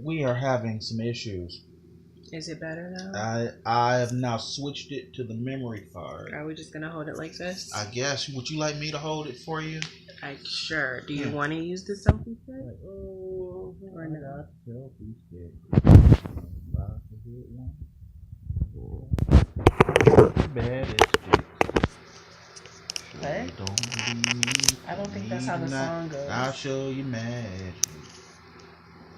we are having some issues. Is it better now? I have now switched it to the memory card. Are we just gonna hold it like this? I guess. Would you like me to hold it for you? Sure. Do you want to use the selfie stick? Oh, or no? Selfie stick. Bad What? I don't think that's how the song goes. I'll show you magic.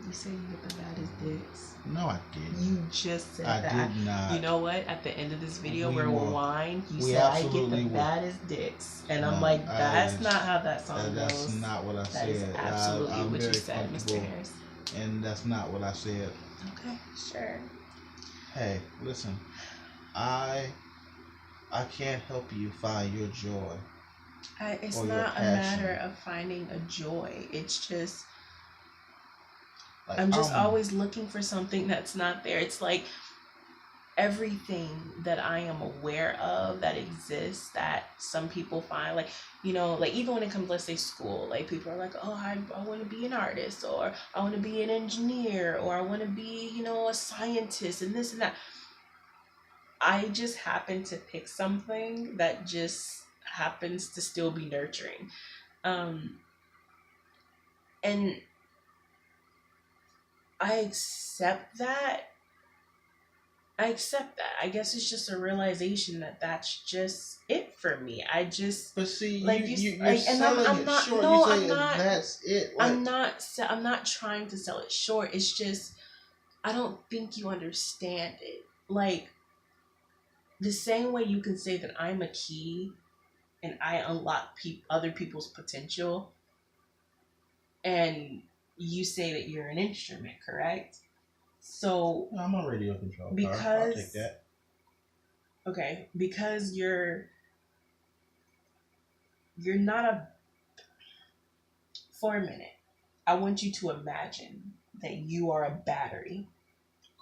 You say you get the baddest dicks. No, I didn't. You just said that. I did not. You know what? At the end of this video, we'll rewind. You said I get the baddest dicks, and I'm like, that's not how that song goes. That's not what I said. That is absolutely what you said, Mr. Harris. And that's not what I said. Okay, sure. Hey, listen. I can't help you find your joy. It's not a matter of finding a joy. It's just like, I'm just always looking for something that's not there. It's like everything that I am aware of that exists that some people find, like, you know, like even when it comes, let's say school, like people are like, oh, I want to be an artist, or I want to be an engineer, or I want to be, you know, a scientist and this and that. I just happen to pick something that just happens to still be nurturing. And I accept that. I guess it's just a realization that that's just it for me. I just. But see, like you're selling it short. No, I'm not. That's it. Like, I'm not trying to sell it short. It's just I don't think you understand it. Like the same way you can say that I'm a key and I unlock other people's potential, and you say that you're an instrument, correct? So I'm a radio control car. Because I'll take that. Okay, because you're not a. For a minute, I want you to imagine that you are a battery.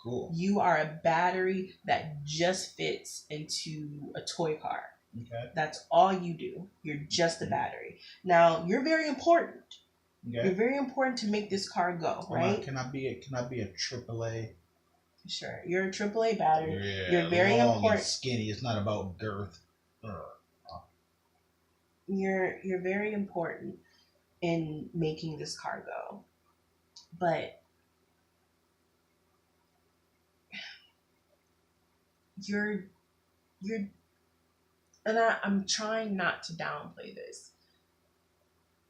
Cool. You are a battery that just fits into a toy car. Okay. That's all you do. You're just a battery. Now, you're very important. Okay. You're very important to make this car go, right? Can I be a AAA? Sure. You're a AAA battery. Yeah, you're very long important. And skinny. It's not about girth. You're very important in making this car go. But you're and I'm trying not to downplay this.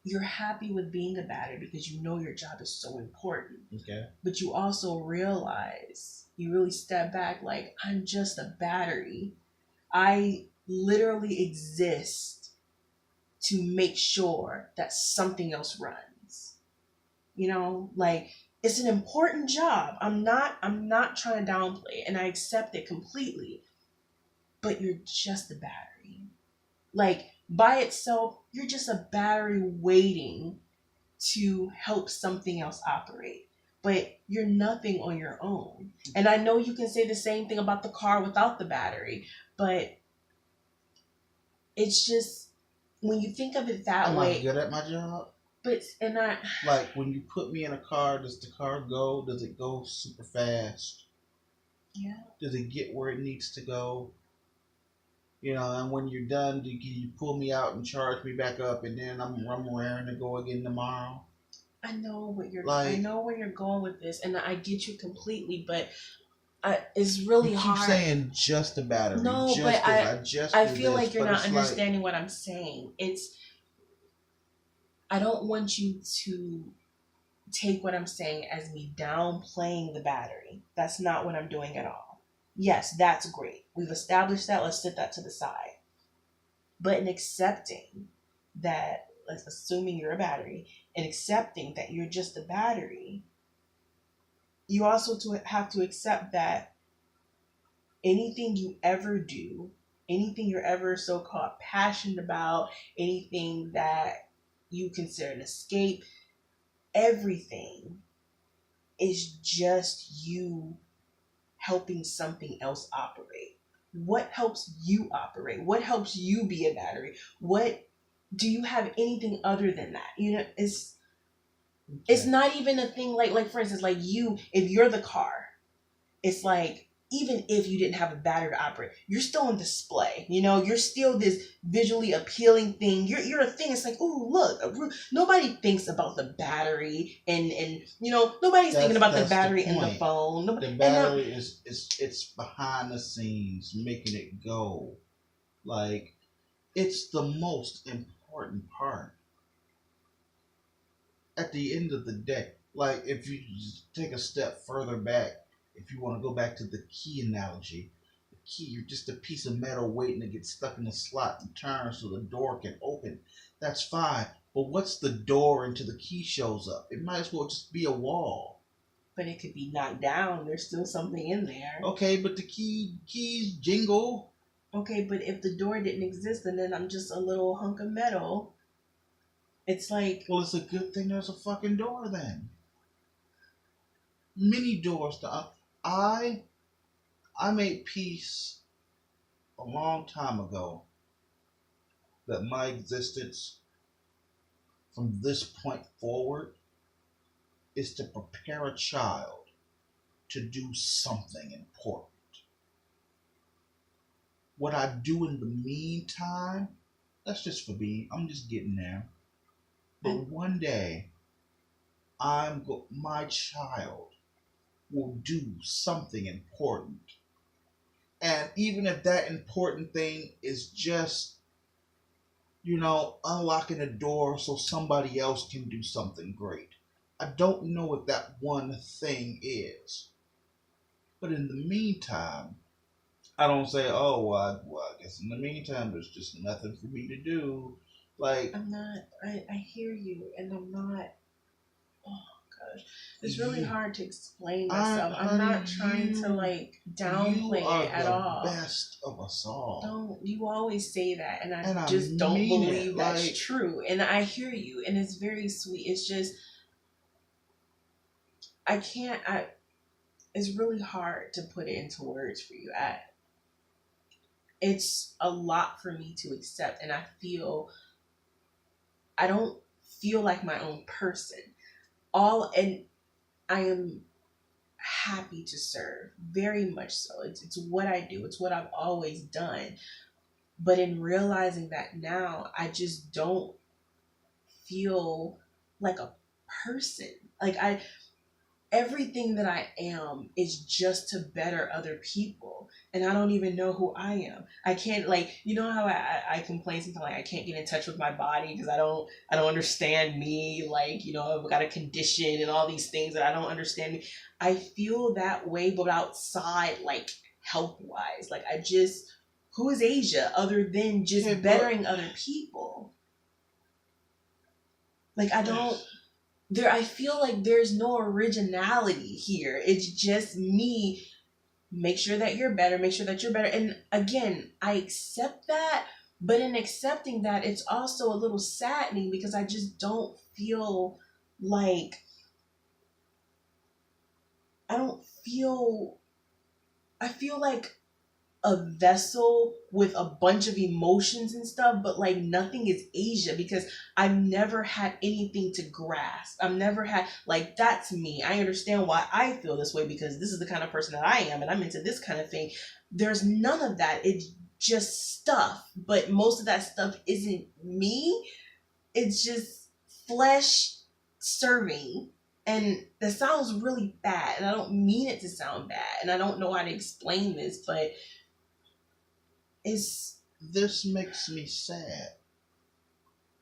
You're happy with being a battery because you know your job is so important. Okay. But you also realize, you really step back, like, I'm just a battery. I literally exist to make sure that something else runs. You know, like, it's an important job. I'm not trying to downplay it, and I accept it completely. But you're just a battery. Like, by itself, you're just a battery waiting to help something else operate. But you're nothing on your own. And I know you can say the same thing about the car without the battery, but it's just, when you think of it that way. Am I good at my job? But, and I. Like, when you put me in a car, does the car go? Does it go super fast? Yeah. Does it get where it needs to go? You know, and when you're done, can you pull me out and charge me back up, and then I'm raring to go again tomorrow? I know what you're. I know where you're going with this, and I get you completely, but it's really hard. You keep saying just a battery. No, just but I feel this, like you're not understanding what I'm saying. I don't want you to take what I'm saying as me downplaying the battery. That's not what I'm doing at all. Yes, that's great. We've established that. Let's set that to the side. But in accepting that, let's assuming you're a battery, and accepting that you're just a battery, you also have to accept that anything you ever do, anything you're ever so-called passionate about, anything that you consider an escape, everything is just you helping something else operate. What helps you operate? What helps you be a battery? What do you have anything other than that? You know, It's Okay. not even a thing like for instance, like you, if you're the car, it's like even if you didn't have a battery to operate, you're still on display. You know, you're still this visually appealing thing. You're a thing. It's like, oh look, nobody thinks about the battery, and you know nobody's thinking about the That's the battery in the point. phone. The And battery is it's behind the scenes, making it go. Like it's the most important part at the end of the day. Like if you just take a step further back, if you want to go back to the key analogy, the key you're just a piece of metal waiting to get stuck in the slot and turn so the door can open. That's fine. But what's the door until the key shows up? It might as well just be a wall. but it could be knocked down. There's still something in there. Okay, but the keys jingle. Okay, but if the door didn't exist, and then I'm just a little hunk of metal, it's like Well, it's a good thing there's a fucking door then. Many doors. I I made peace a long time ago that my existence from this point forward is to prepare a child to do something important. What I do in the meantime, that's just for me. I'm just getting there. But one day, my child will do something important. And even if that important thing is just, unlocking a door so somebody else can do something great. I don't know what that one thing is. But in the meantime, I don't say, oh, I guess in the meantime, there's just nothing for me to do. Like, I'm not. I hear you, and I'm not. Oh gosh, it's really you, hard to explain myself. I'm honey, not trying to like you downplay are it at the all. best of us all. Don't you always say that, and And I I just don't mean it. believe that's Like, true. And I hear you, and it's very sweet. It's just I can't. I it's really hard to put it into words for you. It's a lot for me to accept, and I don't feel like my own person. All and I am happy to serve, very much so. It's what I do. It's what I've always done. But in realizing that now, I just don't feel like a person. Like I everything that I am is just to better other people. And I don't even know who I am. I can't like you know how I complain something like I can't get in touch with my body because I don't understand me, like, I've got a condition and all these things that I don't understand me. I feel that way but outside like health wise. Like I just who is Asia other than just okay, bettering other people? Like I don't I feel like there's no originality here. It's just me. Make sure that you're better. Make sure that you're better. And again, I accept that. But in accepting that, it's also a little saddening because I just don't feel like I don't feel. I feel like a vessel with a bunch of emotions and stuff, but like nothing is Asia because I've never had anything to grasp. I've never had like that's me. I understand why I feel this way because this is the kind of person that I am and I'm into this kind of thing. There's none of that. It's just stuff, but most of that stuff isn't me. It's just flesh serving. And that sounds really bad, and I don't mean it to sound bad, and I don't know how to explain this, but it's this makes me sad.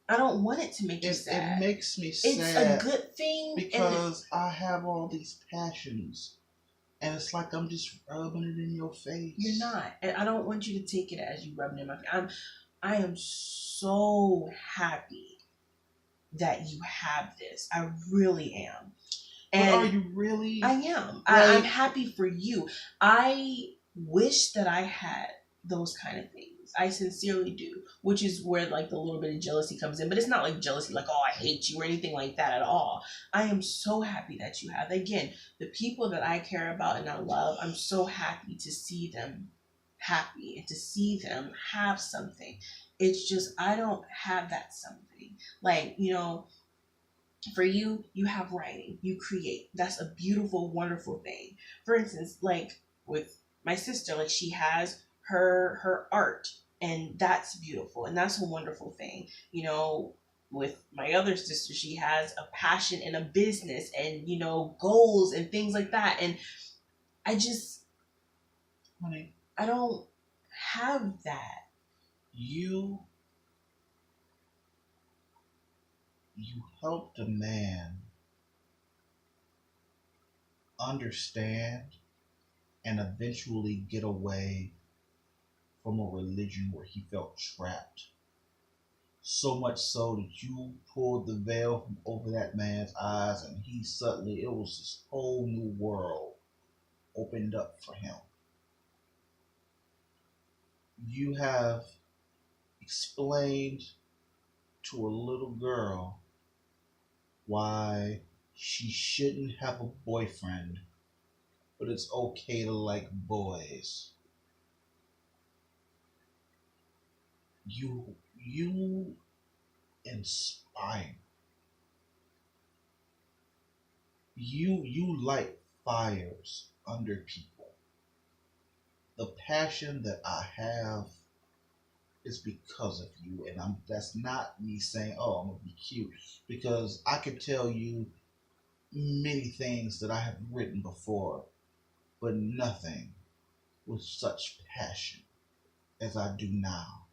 I don't want it to make you It sad. makes me It's sad a good thing because I have all these passions, and it's like I'm just rubbing it in your face. you're not, and I don't want you to take it as you rubbing it in my face. I am so happy that you have this. I really am. But And are you really? I am. Like, I'm happy for you. I wish that I had those kind of things. I sincerely do, which is where like the little bit of jealousy comes in. But it's not like jealousy, like, oh, I hate you or anything like that at all. I am so happy that you have. Again, the people that I care about and I love, I'm so happy to see them happy and to see them have something. It's just, I don't have that something. Like, For you, you have writing, you create. That's a beautiful, wonderful thing. For instance, like with my sister, like she has her art, and that's beautiful, and that's a wonderful thing. With my other sister, she has a passion and a business, and goals and things like that. And I just, Honey, I don't have that. you you helped a man understand and eventually get away from a religion where he felt trapped. So much so that you pulled the veil from over that man's eyes, and he suddenly, it was this whole new world opened up for him. You have explained to a little girl why she shouldn't have a boyfriend, but it's okay to like boys. You inspire. You light fires under people. The passion that I have is because of you, and that's not me saying, "Oh, I'm gonna be cute," because I could tell you many things that I have written before, but nothing with such passion as I do now,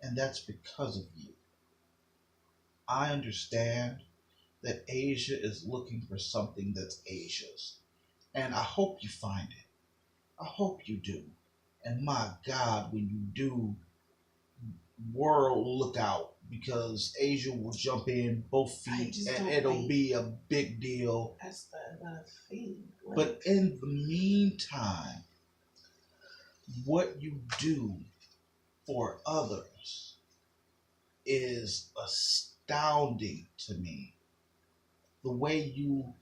and that's because of you. I understand that Asia is looking for something that's Asia's, and I hope you find it. I hope you do. And my God, when you do, world look out, because Asia will jump in both I feet just and don't it'll think be a big deal. that's the thing. But in the meantime, what you do for others is astounding to me. The way you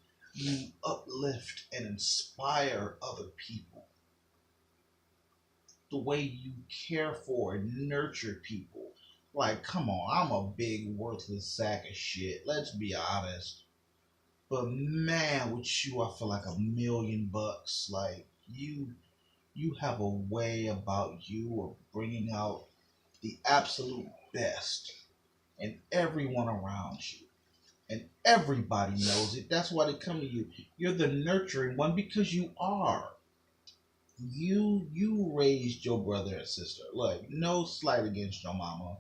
uplift and inspire other people, the way you care for and nurture people. Like, come on, I'm a big worthless sack of shit. Let's be honest. But man, with you, I feel like $1,000,000. Like you have a way about you of bringing out the absolute best in everyone around you. And everybody knows it. That's why they come to you. You're the nurturing one because you are. You raised your brother and sister. Look, no slight against your mama,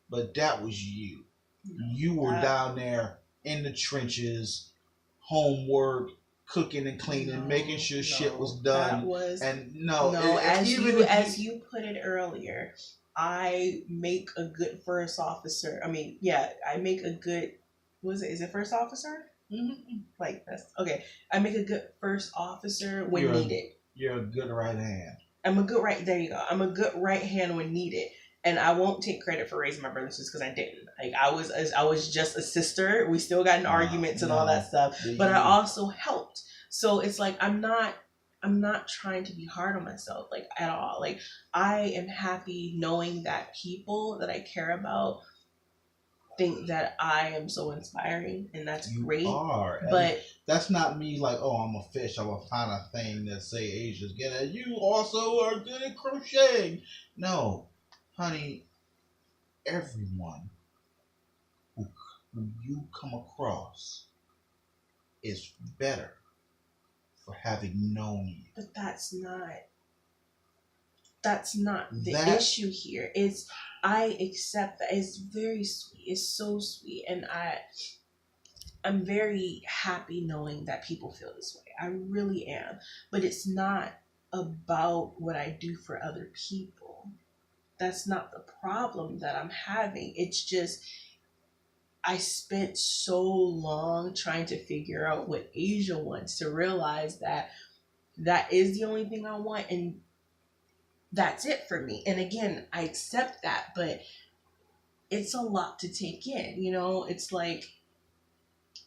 but that was you. You were down there in the trenches, homework, cooking and cleaning, making sure shit was done. That was and as you put it earlier, I make a good first officer. I mean, yeah, I make a good. Was it? Is it first officer? Mm-hmm. Like that's okay. I make a good first officer when needed. You're a good right hand. I'm a good right. There you go. I'm a good right hand when needed, and I won't take credit for raising my brothers just because I didn't. Like I was just a sister. We still got in arguments and all that stuff, but I also helped. So it's like I'm not trying to be hard on myself like at all. Like I am happy knowing that people that I care about think that I am so inspiring, and that's great. Are, but that's not me like, oh, I'm a fish. I'm a find a thing that say Asia's good at. You also are good at crocheting. No, honey, everyone who you come across is better for having known you. But that's not the issue here. It's I accept that. It's very sweet. It's so sweet, and I'm very happy knowing that people feel this way. I really am. But it's not about what I do for other people. That's not the problem that I'm having. It's just I spent so long trying to figure out what Asia wants to realize that is the only thing I want, and that's it for me. And again, I accept that, but it's a lot to take in. It's like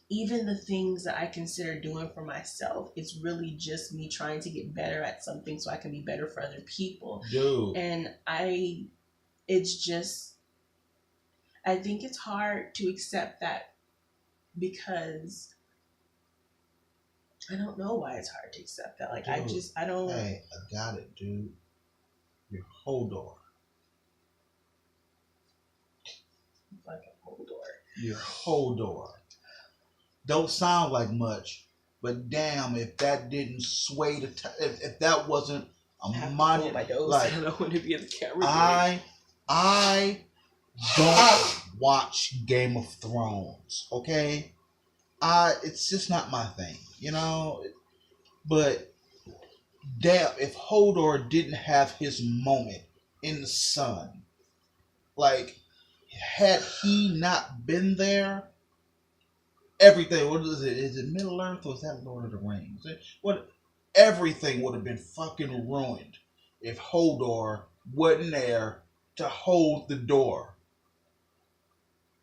even the things that I consider doing for myself, it's really just me trying to get better at something so I can be better for other people. Dude. And I think it's hard to accept that because I don't know why it's hard to accept that. Like, Dude, I don't. hey, I got it, dude. Your Hodor. Fucking Hodor. Your Hodor. Don't sound like much, but damn, if that didn't sway if that wasn't a monument, my nose. like I don't want to be in the camera. I don't watch Game of Thrones. Okay, it's just not my thing, you know. But damn, if Hodor didn't have his moment in the sun, like had he not been there, everything. What is it? Is it Middle Earth or is that Lord of the Rings? What? Everything would have been fucking ruined if Hodor wasn't there to hold the door.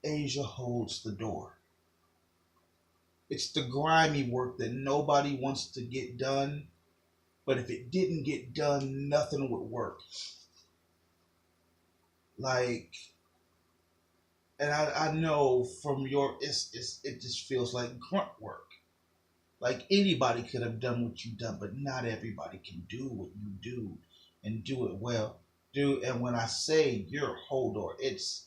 Asia holds the door. It's the grimy work that nobody wants to get done, but if it didn't get done, nothing would work. Like, and I know from your it just feels like grunt work. Like anybody could have done what you've done, but not everybody can do what you do and do it well. And when I say you're Hodor, it's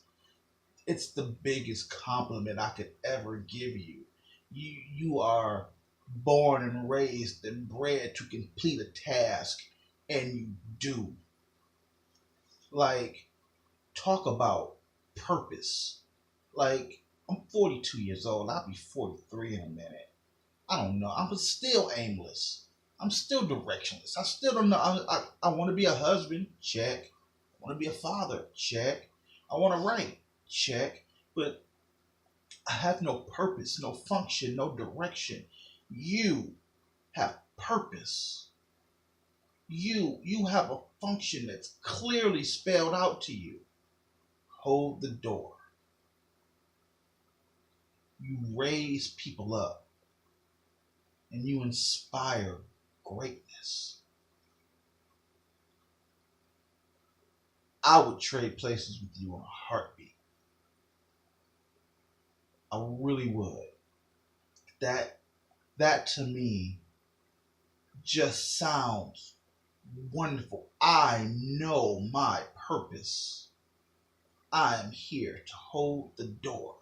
the biggest compliment I could ever give you. You are born and raised and bred to complete a task, and you do. Like, talk about purpose. Like, I'm 42 years old. I'll be 43 in a minute. I don't know. I'm still aimless. I'm still directionless. I still don't know. I want to be a husband. Check. I want to be a father. Check. I want to write. Check. But I have no purpose, no function, no direction. You have purpose. You have a function that's clearly spelled out to you. Hold the door. You raise people up. And you inspire greatness. I would trade places with you in a heartbeat. I really would. That to me just sounds wonderful. I know my purpose. I am here to hold the door.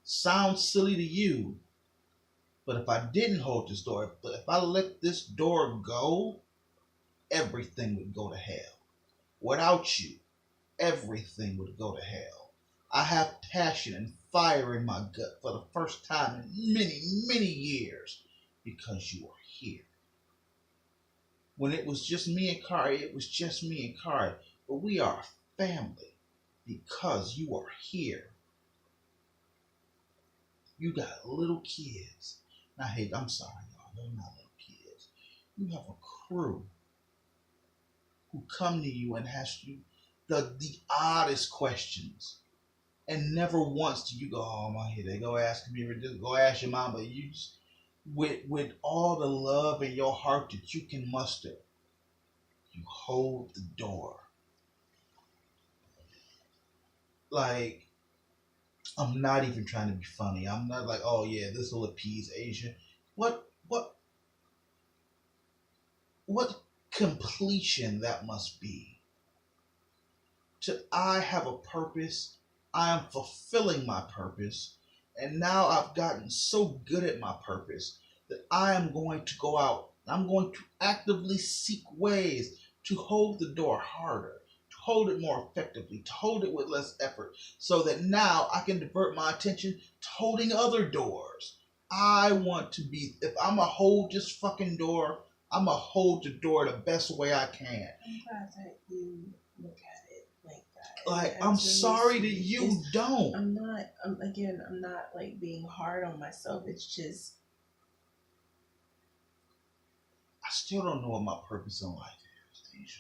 Sounds silly to you, but if I didn't hold this door, if I let this door go, everything would go to hell. Without you, everything would go to hell. I have passion and fire in my gut for the first time in many, many years because you are here. When it was just me and Kari, it was just me and Kari. But we are a family because you are here. You got little kids. Now, hey, I'm sorry, y'all. They're not little kids. You have a crew who come to you and ask you the oddest questions. And never once do you go, oh my, here they go asking me, go ask your mom. But you just, with all the love in your heart that you can muster, you hold the door. Like, I'm not even trying to be funny. I'm not like, oh yeah, this will appease Asia. What completion that must be. I have a purpose. I am fulfilling my purpose. And now I've gotten so good at my purpose that I am going to go out. I'm going to actively seek ways to hold the door harder, to hold it more effectively, to hold it with less effort, so that now I can divert my attention to holding other doors. I want to be, if I'm a hold this fucking door, I'm going to hold the door the best way I can. I'm glad that you look at it like that. Like, I'm sorry that you don't. I'm not like being hard on myself. It's just, I still don't know what my purpose in life is, Asia.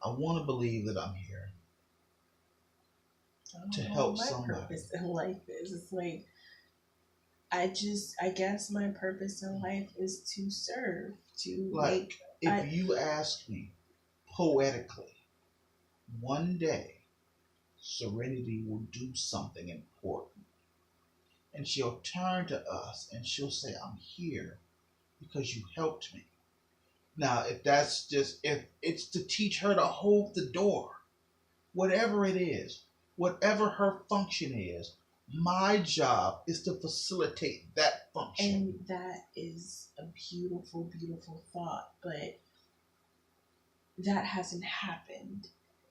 I want to believe that I'm here to help somebody. My purpose in life is, it's like, I guess my purpose in life is to serve, to like, if you ask me poetically, one day Serenity will do something important. and she'll turn to us and she'll say, I'm here because you helped me. Now, if it's to teach her to hold the door, whatever it is, whatever her function is, my job is to facilitate that function. And that is a beautiful, beautiful thought, but that hasn't happened.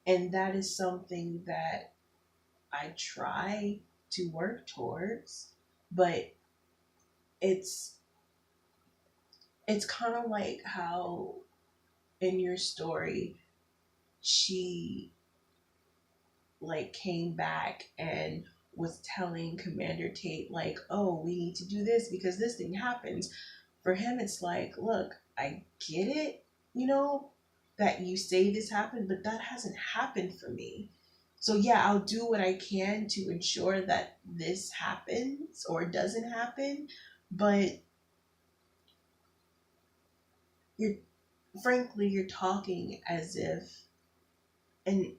And that is something that I try to work towards, but it's kind of like how in your story she like came back and was telling Commander Tate like, oh, we need to do this because this thing happens. For him it's like, look, I get it, you know, that you say this happened, but that hasn't happened for me. So yeah, I'll do what I can to ensure that this happens or doesn't happen, but you're frankly you're talking as if, and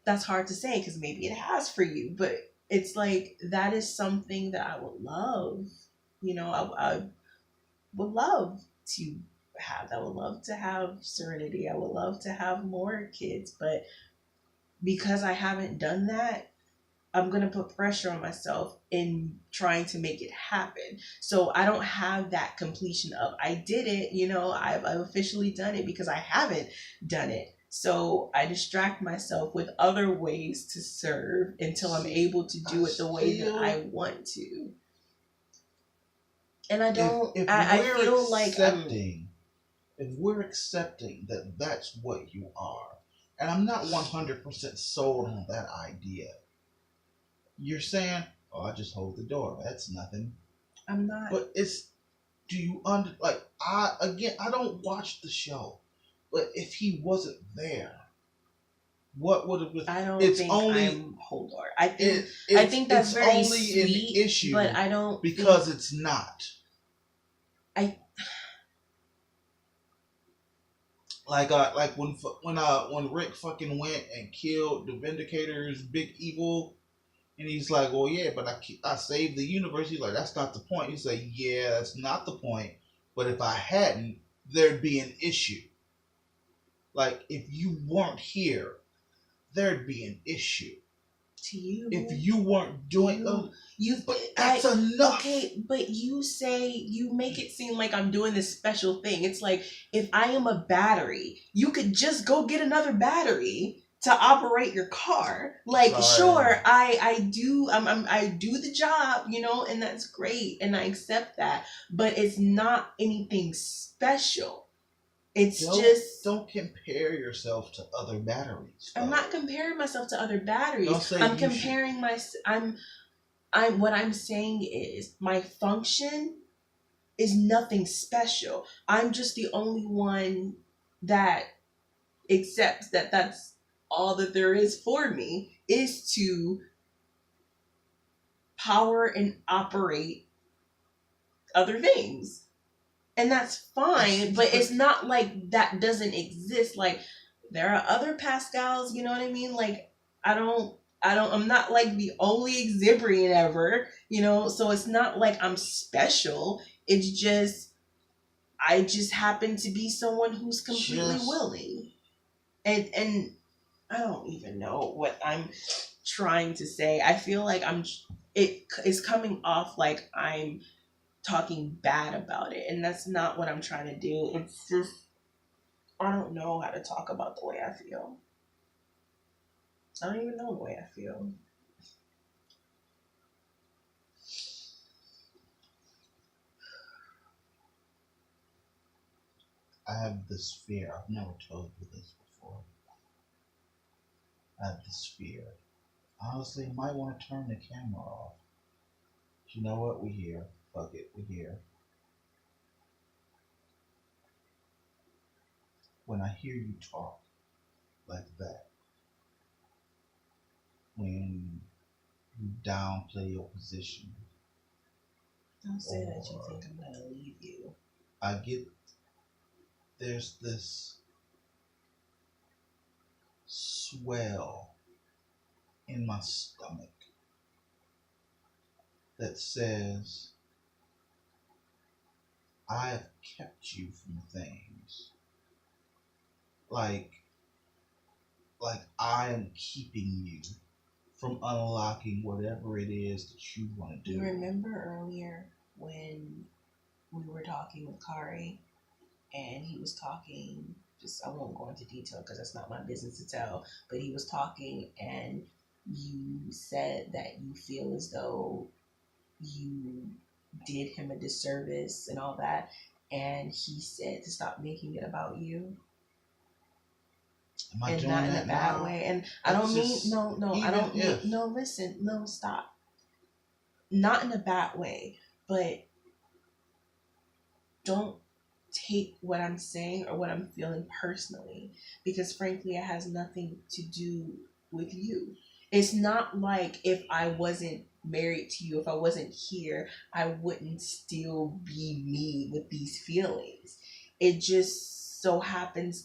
that's hard to say because maybe it has for you, but it's like that is something that I would love, you know, I would love to have. I would love to have Serenity. I would love to have more kids, but because I haven't done that, I'm going to put pressure on myself in trying to make it happen. So I don't have that completion of I did it, you know, I've officially done it because I haven't done it. So I distract myself with other ways to serve until I'm able to do it the way that I want to. And I don't, I feel like if we're accepting that that's what you are, and I'm not 100% sold on that idea. You're saying, "Oh, I just hold the door. That's nothing." I'm not. But do you like? I don't watch the show, but if he wasn't there, what would have been? I don't think I'm Holdor. I think that's very only sweet, an issue, but I don't because it's not. Like when Rick fucking went and killed the Vindicator's big evil. And he's like, well, yeah, but I saved the universe. He's like, that's not the point. He's like, yeah, that's not the point. But if I hadn't, there'd be an issue. Like, if you weren't here, there'd be an issue. To you. If you weren't doing that's enough. Okay, but you make it seem like I'm doing this special thing. It's like, if I am a battery, you could just go get another battery to operate your car. Like, sure, I do I do the job, you know, and that's great and I accept that, but it's not anything special. It's don't compare yourself to other batteries. Though. I'm not comparing myself to other batteries. I'm comparing what I'm saying is my function is nothing special. I'm just the only one that accepts that that's all that there is for me, is to power and operate other things. And that's fine, but it's not like that doesn't exist. Like, there are other Pascals, you know what I mean? Like, I'm not like the only Exibrian ever, you know? So it's not like I'm special. It's just, I just happen to be someone who's completely willing. And I don't even know what I'm trying to say. I feel like it is coming off like I'm talking bad about it, and that's not what I'm trying to do. It's just, I don't know how to talk about the way I feel. I don't even know the way I feel. I have this fear. I've never told you this before. I have this fear. Honestly, I might want to turn the camera off. You know what? We're here. Fuck it. We're here. When I hear you talk like that, when you downplay your position. Don't say that you think I'm going to leave you. There's this swell in my stomach that says, I have kept you from things. Like, I am keeping you from unlocking whatever it is that you want to You do. remember earlier when we were talking with Kari and he was talking, just I won't go into detail because that's not my business to tell, but he was talking and you said that you feel as though you did him a disservice and all that, and he said to stop making it about you. Am I And doing not in a that bad now? way. And I That's don't mean just, no, I even don't mean if, no, listen, no, stop. Not in a bad way, but don't take what I'm saying or what I'm feeling personally, because frankly it has nothing to do with you. It's not like if I wasn't married to you, if I wasn't here, I wouldn't still be me with these feelings. It just so happens